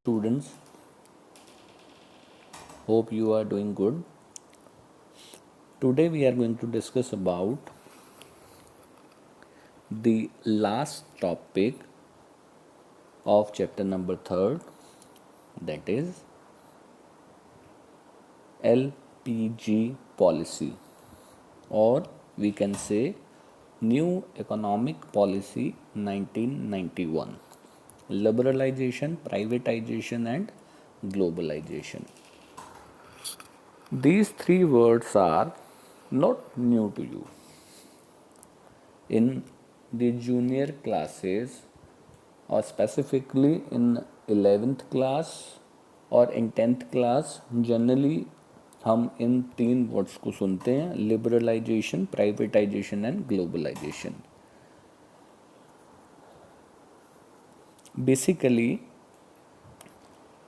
Students, hope you are doing good. Today we are going to discuss about the last topic of chapter number 3rd, that is LPG policy, or we can say New Economic Policy 1991, liberalization, privatization and globalization. These three words are not new to you. In the junior classes, or specifically in 11th class और in 10th class, generally हम इन तीन words को सुनते हैं: liberalisation, privatisation and globalisation. Basically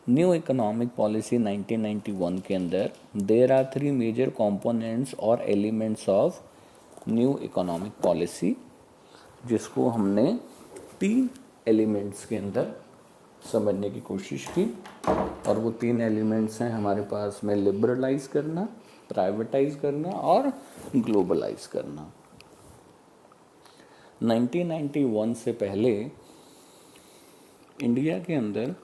new economic policy 1991 के अंदर there are 3 major components और elements of new economic policy, जिसको हमने 3 एलिमेंट्स के अंदर समझने की कोशिश की. और वो 3 एलिमेंट्स हैं हमारे पास में: लिबरलाइज करना, प्राइवेटाइज करना और ग्लोबलाइज करना. 1991 से पहले इंडिया के अंदर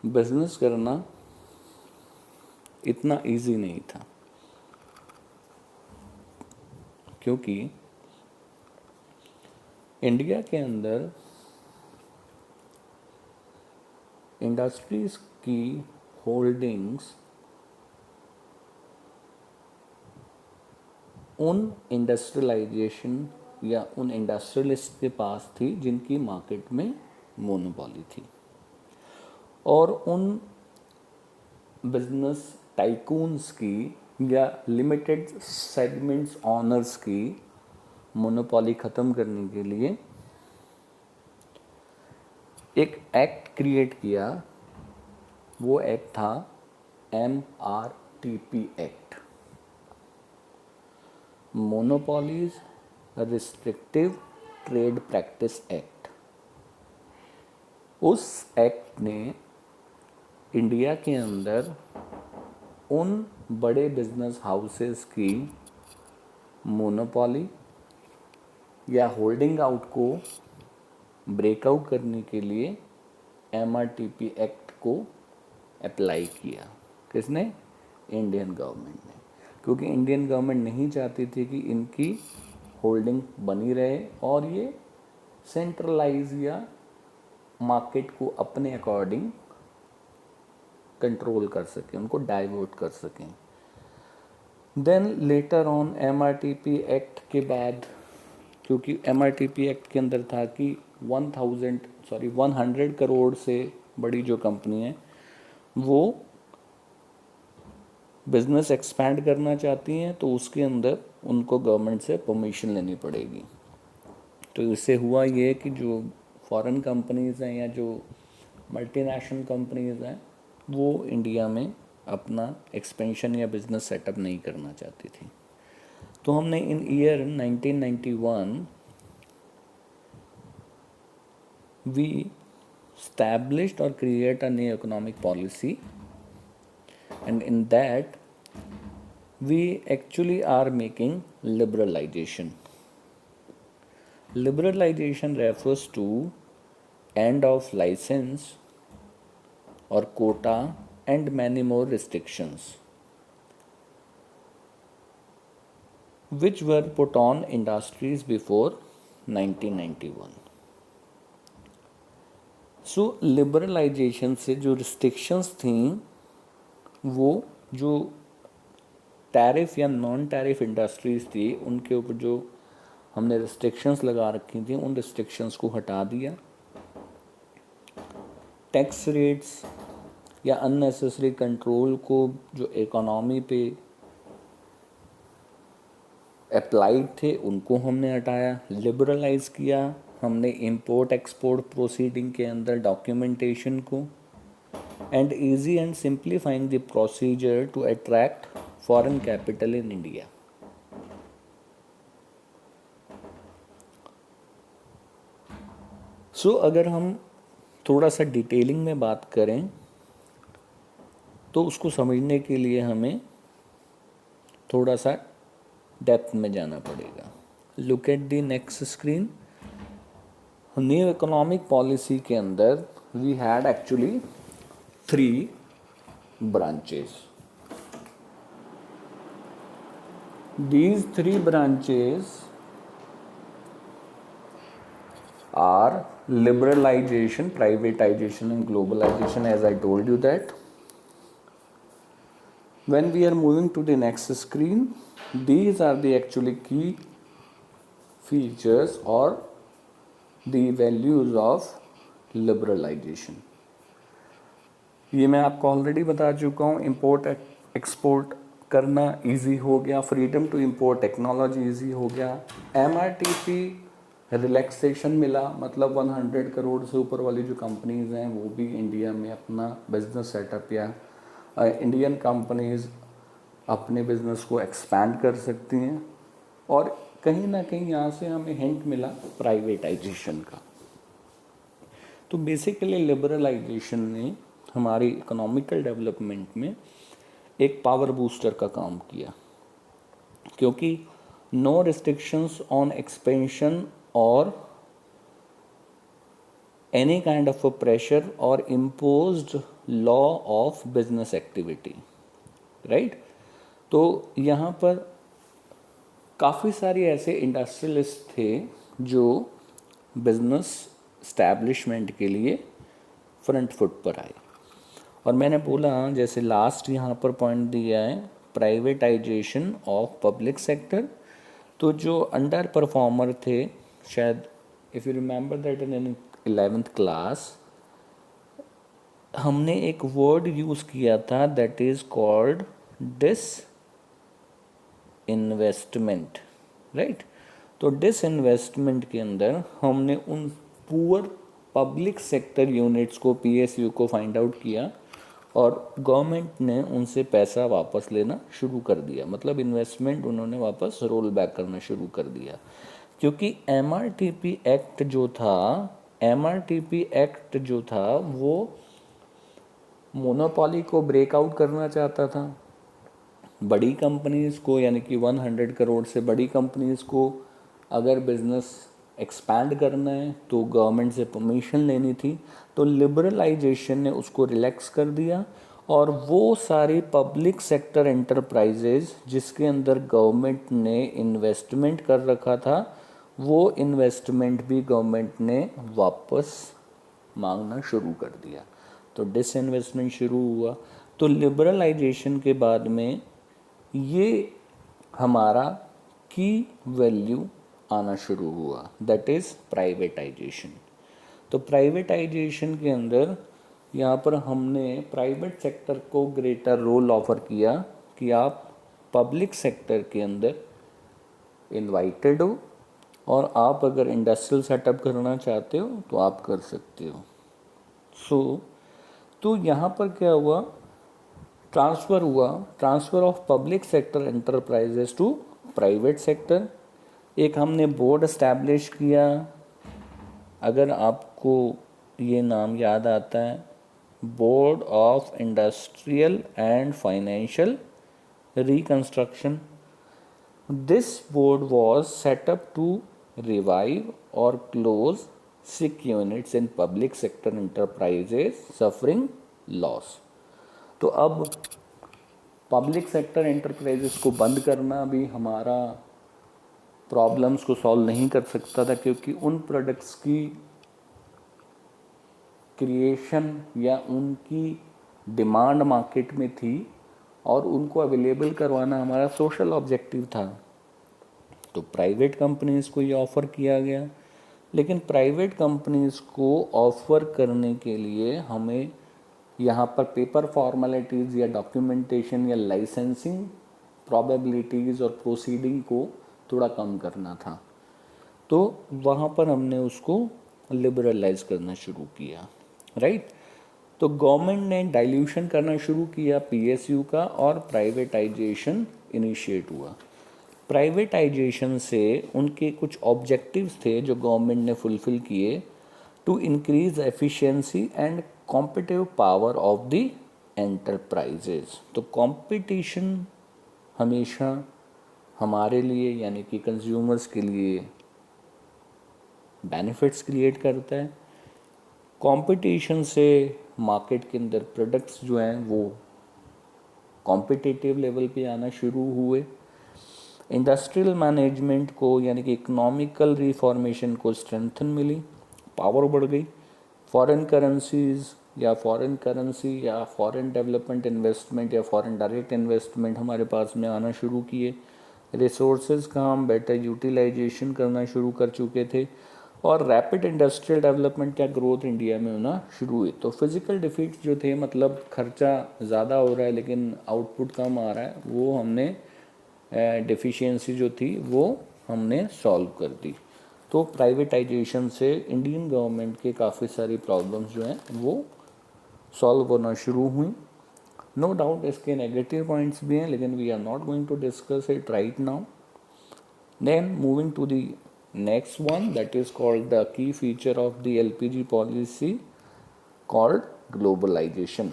बिजनेस करना इतना इजी नहीं था, क्योंकि इंडिया के अंदर इंडस्ट्रीज की होल्डिंग्स उन इंडस्ट्रियलाइजेशन या उन इंडस्ट्रियलिस्ट के पास थी जिनकी मार्केट में मोनोपोली थी, और उन बिजनेस टाइकून्स की या लिमिटेड सेगमेंट्स ऑनर्स की मोनोपोली ख़त्म करने के लिए एक एक्ट क्रिएट किया. वो एक्ट था MRTP act, monopolies restrictive trade practice act. उस एक्ट ने इंडिया के अंदर उन बड़े बिजनेस हाउसेस की मोनोपोली या होल्डिंग आउट को ब्रेकआउट करने के लिए MRTP एक्ट को अप्लाई किया. किसने? इंडियन गवर्नमेंट ने, क्योंकि इंडियन गवर्नमेंट नहीं चाहती थी कि इनकी होल्डिंग बनी रहे और ये सेंट्रलाइज या मार्केट को अपने अकॉर्डिंग कंट्रोल कर सकें, उनको डाइवर्ट कर सकें. Then later on MRTP act के बाद, क्योंकि MRTP एक्ट के अंदर था कि 100 करोड़ से बड़ी जो कंपनी है वो बिजनेस एक्सपैंड करना चाहती हैं, तो उसके अंदर उनको गवर्नमेंट से परमिशन लेनी पड़ेगी. तो इससे हुआ ये कि जो फॉरेन कंपनीज़ हैं या जो मल्टीनेशनल कंपनीज़ हैं वो इंडिया में अपना एक्सपेंशन या बिजनेस सेटअप नहीं करना चाहती थी. तो हमने इन year 1991 we established or create a new economic policy, and in that we actually are making liberalization. Liberalization refers to end of license or quota and many more restrictions which were put on industries before 1991. So liberalisation से जो restrictions थी वो जो tariff या non tariff industries थी उनके ऊपर जो हमने रिस्ट्रिक्शंस लगा रखी थी उन रिस्ट्रिक्शंस को हटा दिया. टैक्स रेट्स या अननेसेसरी कंट्रोल को जो इकोनॉमी पे अप्लाइड थे उनको हमने हटाया, लिबरलाइज किया हमने इंपोर्ट एक्सपोर्ट प्रोसीडिंग के अंदर डॉक्यूमेंटेशन को, and easy and simplifying the procedure to attract foreign capital in India. So अगर हम थोड़ा सा डिटेलिंग में बात करें तो उसको समझने के लिए हमें थोड़ा सा डेप्थ में जाना पड़ेगा। Look at the next screen. New economic policy के अंदर we had actually 3 branches. These 3 branches are liberalization, privatization and globalization, as I told you that. When we are moving to the next screen, these are the actually key features or the values of liberalization. ये मैं आपको already बता चुका हूँ। Import export करना easy हो गया, freedom to import technology easy हो गया, एमआरटीपी रिलैक्सेशन मिला, मतलब 100 करोड़ से ऊपर वाली जो कंपनीज हैं वो भी इंडिया में अपना बिजनेस सेटअप या इंडियन कंपनीज अपने बिजनेस को एक्सपैंड कर सकती हैं। और कहीं ना कहीं यहाँ से हमें हिंट मिला प्राइवेटाइजेशन का। तो बेसिकली लिबरलाइजेशन ने हमारी इकोनॉमिकल डेवलपमेंट में एक पावर बूस्टर का काम किया, क्योंकि नो रिस्ट्रिक्शंस ऑन एक्सपेंशन और any kind of a pressure और imposed law of business activity, right. तो यहाँ पर काफ़ी सारे ऐसे इंडस्ट्रियलिस्ट थे जो बिजनेस इस्टेब्लिशमेंट के लिए फ्रंट फुट पर आए। और मैंने बोला जैसे लास्ट यहाँ पर पॉइंट दिया है प्राइवेटाइजेशन ऑफ पब्लिक सेक्टर। तो जो अंडर परफॉर्मर थे, शायद if you remember that in 11th class हमने एक वर्ड यूज़ किया था that is called disinvestment, right. तो डिस इन्वेस्टमेंट के अंदर हमने उन पुअर पब्लिक सेक्टर यूनिट्स को, पीएसयू को फाइंड आउट किया और गवर्नमेंट ने उनसे पैसा वापस लेना शुरू कर दिया, मतलब इन्वेस्टमेंट उन्होंने वापस रोल बैक करना शुरू कर दिया। क्योंकि एमआरटीपी एक्ट जो था वो मोनोपोली को ब्रेकआउट करना चाहता था। बड़ी कंपनीज़ को, यानी कि 100 करोड़ से बड़ी कंपनीज़ को अगर बिजनेस एक्सपैंड करना है तो गवर्नमेंट से परमिशन लेनी थी। तो लिबरलाइजेशन ने उसको रिलैक्स कर दिया और वो सारी पब्लिक सेक्टर एंटरप्राइजेज जिसके अंदर गवर्नमेंट ने इन्वेस्टमेंट कर रखा था, वो इन्वेस्टमेंट भी गवर्नमेंट ने वापस मांगना शुरू कर दिया। तो डिसइन्वेस्टमेंट शुरू हुआ। तो लिबरलाइजेशन के बाद में ये हमारा की वैल्यू आना शुरू हुआ, दैट इज़ प्राइवेटाइजेशन। तो प्राइवेटाइजेशन के अंदर यहाँ पर हमने प्राइवेट सेक्टर को ग्रेटर रोल ऑफर किया कि आप पब्लिक सेक्टर के अंदर इनवाइटेड हो और आप अगर इंडस्ट्रियल सेटअप करना चाहते हो तो आप कर सकते हो। तो यहाँ पर क्या हुआ, transfer of public sector enterprises to private sector. एक हमने बोर्ड इस्टेब्लिश किया, अगर आपको ये नाम याद आता है, board of industrial and financial reconstruction. This board was set up to revive और close 6 units in public sector enterprises suffering loss. तो अब पब्लिक सेक्टर एंटरप्राइजेस को बंद करना भी हमारा प्रॉब्लम्स को सॉल्व नहीं कर सकता था, क्योंकि उन प्रोडक्ट्स की क्रिएशन या उनकी डिमांड मार्केट में थी और उनको अवेलेबल करवाना हमारा सोशल ऑब्जेक्टिव था। तो प्राइवेट कंपनीज़ को ये ऑफ़र किया गया, लेकिन प्राइवेट कंपनीज़ को ऑफ़र करने के लिए हमें यहाँ पर पेपर फॉर्मेलिटीज़ या डॉक्यूमेंटेशन या लाइसेंसिंग प्रोबेबिलिटीज़ और प्रोसीडिंग को थोड़ा कम करना था। तो वहाँ पर हमने उसको लिबरलाइज करना शुरू किया, राइट। तो गवर्नमेंट ने डाइल्यूशन करना शुरू किया पीएसयू का और प्राइवेटाइजेशन इनिशिएट हुआ। प्राइवेटाइजेशन से उनके कुछ ऑब्जेक्टिव्स थे जो गवर्नमेंट ने फुलफ़िल किए। To increase efficiency and competitive power of the enterprises. तो कंपटीशन हमेशा हमारे लिए यानी कि कंज्यूमर्स के लिए बेनिफिट्स क्रिएट करता है। कंपटीशन से मार्केट के अंदर प्रोडक्ट्स जो हैं वो कॉम्पिटिटिव लेवल पे आना शुरू हुए। इंडस्ट्रियल मैनेजमेंट को यानी कि इकोनॉमिकल रिफॉर्मेशन को स्ट्रेंथन मिली, पावर बढ़ गई। फॉरेन करेंसीज या फॉरेन करेंसी या फॉरेन डेवलपमेंट इन्वेस्टमेंट या फॉरेन डायरेक्ट इन्वेस्टमेंट हमारे पास में आना शुरू किए। रिसोर्सेज का हम बेटर यूटिलाइजेशन करना शुरू कर चुके थे और रैपिड इंडस्ट्रियल डेवलपमेंट या ग्रोथ इंडिया में होना शुरू हुई। तो फिजिकल डिफिट्स जो थे, मतलब खर्चा ज़्यादा हो रहा है लेकिन आउटपुट कम आ रहा है, वो हमने डिफिशियंसी जो थी वो हमने सॉल्व कर दी। तो प्राइवेटाइजेशन से इंडियन गवर्नमेंट के काफ़ी सारी प्रॉब्लम्स जो हैं वो सॉल्व होना शुरू हुई। नो डाउट इसके नेगेटिव पॉइंट्स भी हैं, लेकिन we are not going to discuss it right now. Then moving to the next one, that is called the key feature of the LPG policy called globalization.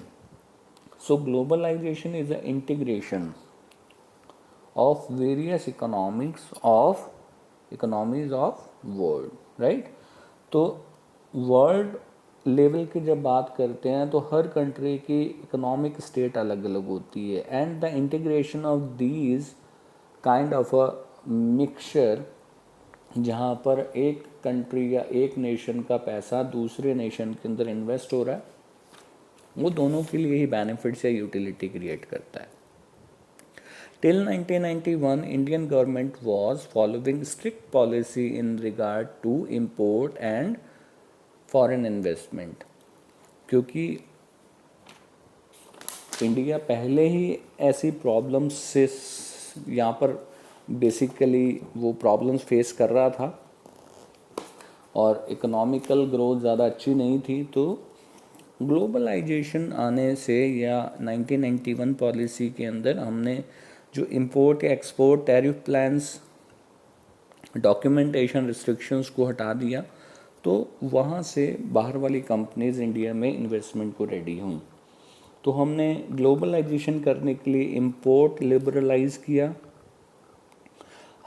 So globalization is the integration of various economies of world, right? तो world level की जब बात करते हैं तो हर country की economic state अलग अलग होती है and the integration of these kind of a mixture, जहाँ पर एक कंट्री या एक नेशन का पैसा दूसरे नेशन के अंदर इन्वेस्ट हो रहा है, वो दोनों के लिए ही बेनिफिट्स या यूटिलिटी क्रिएट करता है। Till 1991 Indian government was following strict policy in regard to import and foreign investment, क्योंकि इंडिया पहले ही ऐसी प्रॉब्लम्स से यहाँ पर बेसिकली वो प्रॉब्लम्स फेस कर रहा था और इकोनॉमिकल ग्रोथ ज़्यादा अच्छी नहीं थी। तो ग्लोबलाइजेशन आने से या 1991 पॉलिसी के अंदर हमने जो इंपोर्ट या export tariff plans, documentation restrictions को हटा दिया, तो वहाँ से बाहर वाली कंपनीज इंडिया में इन्वेस्टमेंट को रेडी हुई। तो हमने ग्लोबलाइजेशन करने के लिए इंपोर्ट लिबरलाइज किया।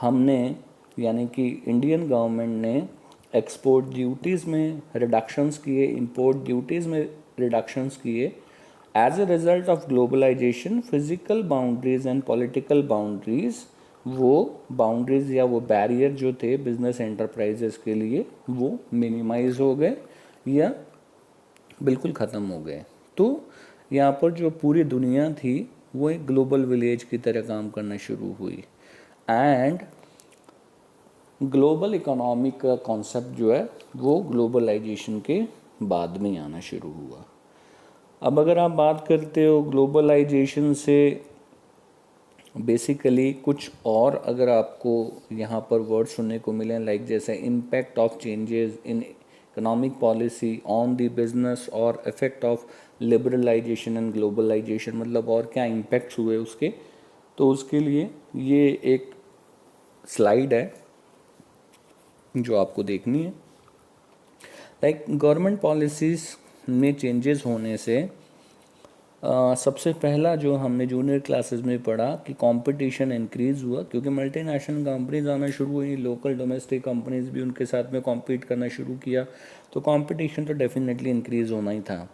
हमने यानी कि इंडियन गवर्नमेंट ने एक्सपोर्ट ड्यूटीज़ में रिडक्शंस किए, इंपोर्ट ड्यूटीज़ में रिडक्शंस किए। As a result of globalisation physical boundaries and political boundaries, वो बाउंड्रीज या वो बैरियर जो थे बिजनेस एंटरप्राइजेस के लिए, वो मिनिमाइज हो गए या बिल्कुल ख़त्म हो गए। तो यहाँ पर जो पूरी दुनिया थी वो एक ग्लोबल विलेज की तरह काम करना शुरू हुई एंड ग्लोबल इकोनॉमी का कॉन्सेप्ट जो है वो ग्लोबलाइजेशन के बाद में आना शुरू हुआ। अब अगर आप बात करते हो ग्लोबलाइजेशन से बेसिकली कुछ और अगर आपको यहाँ पर वर्ड सुनने को मिले लाइक जैसे impact of changes in economic policy on the business और effect of liberalisation and globalisation, मतलब और क्या इम्पैक्ट्स हुए उसके, तो उसके लिए ये एक स्लाइड है जो आपको देखनी है। लाइक गवर्नमेंट पॉलिसीज़ में चेंजेस होने से सबसे पहला जो हमने जूनियर क्लासेस में पढ़ा कि कंपटीशन इंक्रीज़ हुआ, क्योंकि मल्टीनेशनल कंपनीज आना शुरू हुई, लोकल डोमेस्टिक कंपनीज भी उनके साथ में कॉम्पीट करना शुरू किया, तो कंपटीशन तो डेफिनेटली इंक्रीज़ होना ही था।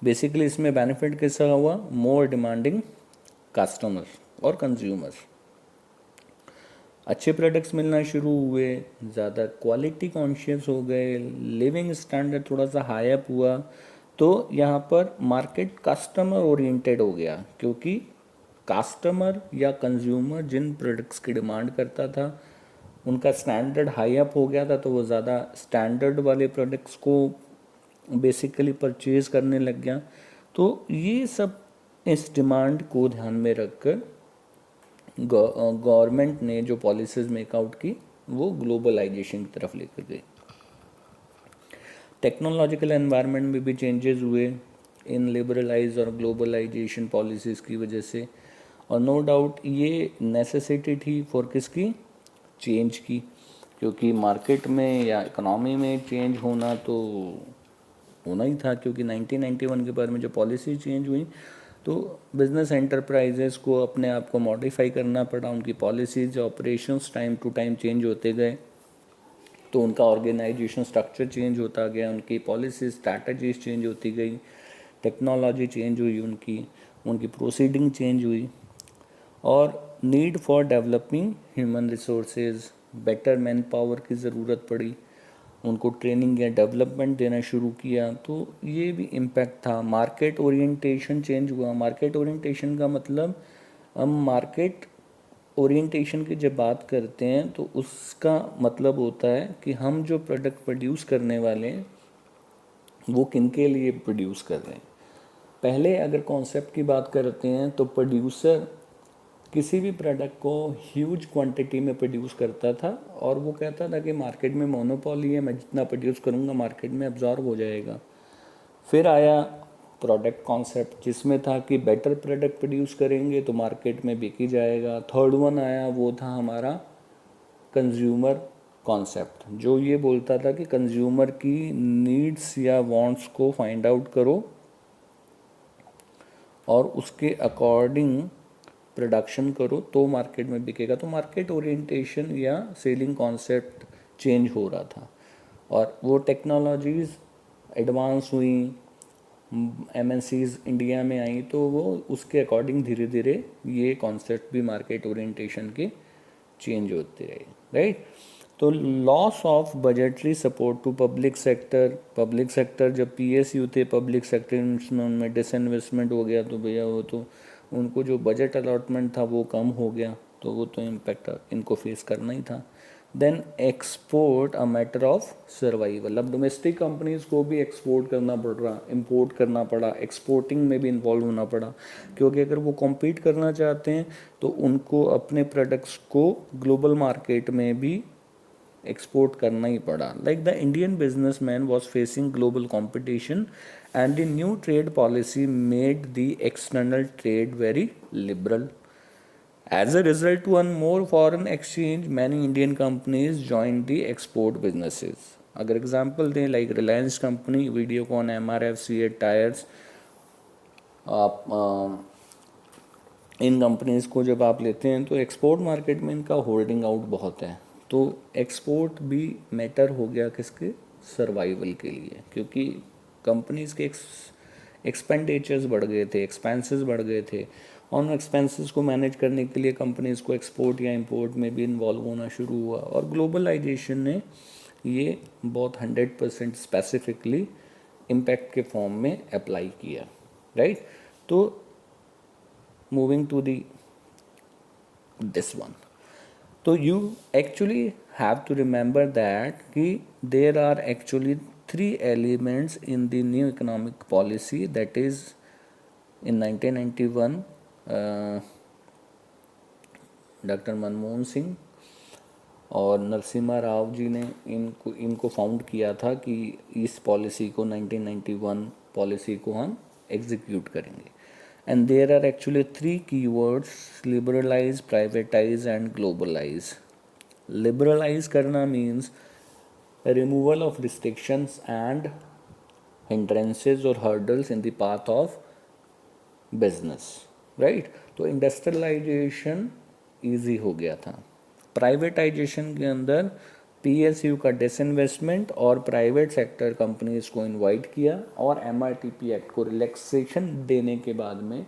बेसिकली इसमें बेनिफिट कैसा हुआ, मोर डिमांडिंग कस्टमर्स और कंज्यूमर्स, अच्छे प्रोडक्ट्स मिलना शुरू हुए, ज़्यादा क्वालिटी कॉन्शियस हो गए, लिविंग स्टैंडर्ड थोड़ा सा हाई अप हुआ। तो यहाँ पर मार्केट कस्टमर ओरिएंटेड हो गया, क्योंकि कस्टमर या कंज्यूमर जिन प्रोडक्ट्स की डिमांड करता था उनका स्टैंडर्ड हाई अप हो गया था, तो वो ज़्यादा स्टैंडर्ड वाले प्रोडक्ट्स को बेसिकली परचेज़ करने लग गया। तो ये सब इस डिमांड को ध्यान में रखकर गवर्नमेंट ने जो पॉलिसीज़ मेकआउट की वो ग्लोबलाइजेशन की तरफ लेकर गई। टेक्नोलॉजिकल एनवायरनमेंट में भी चेंजेस हुए इन लिबरलाइज और ग्लोबलाइजेशन पॉलिसीज़ की वजह से, और नो डाउट ये नेसेसिटी थी फॉर किसकी, चेंज की। क्योंकि मार्केट में या इकोनॉमी में चेंज होना तो होना ही था, क्योंकि 1991 के बाद में जो पॉलिसी चेंज हुई तो बिजनेस एंटरप्राइजेस को अपने आप को मॉडिफाई करना पड़ा, उनकी policies operations time to time change होते गए, तो उनका ऑर्गेनाइजेशन स्ट्रक्चर चेंज होता गया, उनकी पॉलिसी स्ट्रैटेजीज चेंज होती गई, टेक्नोलॉजी चेंज हुई, उनकी प्रोसीडिंग चेंज हुई, और need for developing human resources, better man power की ज़रूरत पड़ी, उनको ट्रेनिंग या डेवलपमेंट देना शुरू किया, तो ये भी इम्पैक्ट था। मार्केट ओरिएंटेशन चेंज हुआ। मार्केट ओरिएंटेशन का मतलब, हम मार्केट ओरिएंटेशन की जब बात करते हैं तो उसका मतलब होता है कि हम जो प्रोडक्ट प्रोड्यूस करने वाले हैं वो किन के लिए प्रोड्यूस कर रहे हैं। पहले अगर कॉन्सेप्ट की बात करते हैं तो प्रोड्यूसर किसी भी प्रोडक्ट को ह्यूज क्वांटिटी में प्रोड्यूस करता था और वो कहता था कि मार्केट में मोनोपोली है, मैं जितना प्रोड्यूस करूँगा मार्केट में अब्जॉर्ब हो जाएगा। फिर आया प्रोडक्ट कॉन्सेप्ट, जिसमें था कि बेटर प्रोडक्ट प्रोड्यूस करेंगे तो मार्केट में बिकी जाएगा। थर्ड वन आया, वो था हमारा कंज्यूमर कॉन्सेप्ट, जो ये बोलता था कि कंज्यूमर की नीड्स या वांट्स को फाइंड आउट करो और उसके अकॉर्डिंग प्रोडक्शन करो तो मार्केट में बिकेगा। तो मार्केट ओरिएंटेशन या सेलिंग कॉन्सेप्ट चेंज हो रहा था और वो टेक्नोलॉजीज़ एडवांस हुई, एमएनसीज इंडिया में आई, तो वो उसके अकॉर्डिंग धीरे धीरे ये कॉन्सेप्ट भी मार्केट ओरिएंटेशन के चेंज होते रहे, राइट। तो loss of budgetary support to public sector जब पीएसयू थे, पब्लिक सेक्टर में डिसइन्वेस्टमेंट हो गया, तो भैया वो तो उनको जो बजट अलॉटमेंट था वो कम हो गया, तो वो तो इम्पैक्ट इनको फेस करना ही था। Then export a matter of survival. अब डोमेस्टिक कंपनीज को भी एक्सपोर्ट करना पड़ रहा, इंपोर्ट करना पड़ा, एक्सपोर्टिंग में भी इन्वॉल्व होना पड़ा, क्योंकि अगर वो कॉम्पीट करना चाहते हैं तो उनको अपने प्रोडक्ट्स को ग्लोबल मार्केट में भी एक्सपोर्ट करना ही पड़ा। Like the Indian businessman was facing global competition and the new trade policy made the external trade very liberal. As a result, to earn more foreign exchange, many Indian companies joined the export businesses. अगर example दें, like Reliance company, Videocon, MRF, CEAT tyres, आप इन companies को जब आप लेते हैं तो export market में इनका होल्डिंग आउट बहुत है। तो एक्सपोर्ट भी मैटर हो गया किसके, सर्वाइवल के लिए, क्योंकि कंपनीज़ के एक्सपेंडिचर्स बढ़ गए थे, एक्सपेंसेस बढ़ गए थे, और उन एक्सपेंसेस को मैनेज करने के लिए कंपनीज़ को एक्सपोर्ट या इंपोर्ट में भी इन्वॉल्व होना शुरू हुआ। और ग्लोबलाइजेशन ने ये बहुत 100% स्पेसिफिकली इम्पैक्ट के फॉर्म में अप्लाई किया, राइट। तो moving to the this one, तो you actually have to remember that कि there are actually 3 elements in the new economic policy, that is in 1991 doctor Manmohan Singh और नरसिम्हा राव जी ने इनको फाउंड किया था कि इस पॉलिसी को 1991 पॉलिसी को हम एग्जीक्यूट करेंगे। And there are actually 3 keywords: liberalise, privatise and globalise. Liberalise करना means removal of restrictions and hindrances or hurdles in the path of business, right। तो इंडस्ट्रियलाइजेशन ईजी हो गया था। प्राइवेटाइजेशन के अंदर पीएसयू का डिसइन्वेस्टमेंट और प्राइवेट सेक्टर कंपनीज को इनवाइट किया, और एमआरटीपी एक्ट को रिलैक्सेशन देने के बाद में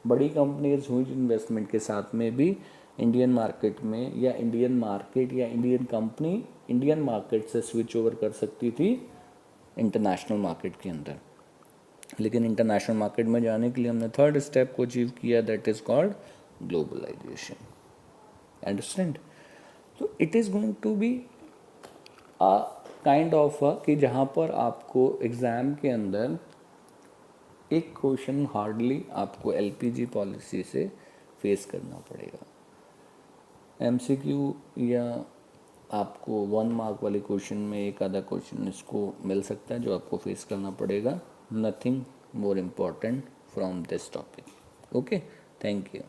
बड़ी कंपनीज हुई इन्वेस्टमेंट के साथ में भी इंडियन मार्केट में, या इंडियन मार्केट या इंडियन कंपनी इंडियन मार्केट से स्विच ओवर कर सकती थी इंटरनेशनल मार्केट के अंदर। लेकिन इंटरनेशनल मार्केट में जाने के लिए हमने थर्ड स्टेप को अचीव किया, that is called globalisation. Understand. तो it is going to be a kind of कि जहाँ पर आपको एग्ज़ाम के अंदर एक क्वेश्चन हार्डली आपको एलपीजी पॉलिसी से फेस करना पड़ेगा। एमसीक्यू या आपको 1 मार्क वाले क्वेश्चन में एक आधा क्वेश्चन इसको मिल सकता है जो आपको फेस करना पड़ेगा। Nothing more important from this topic. Okay, thank you.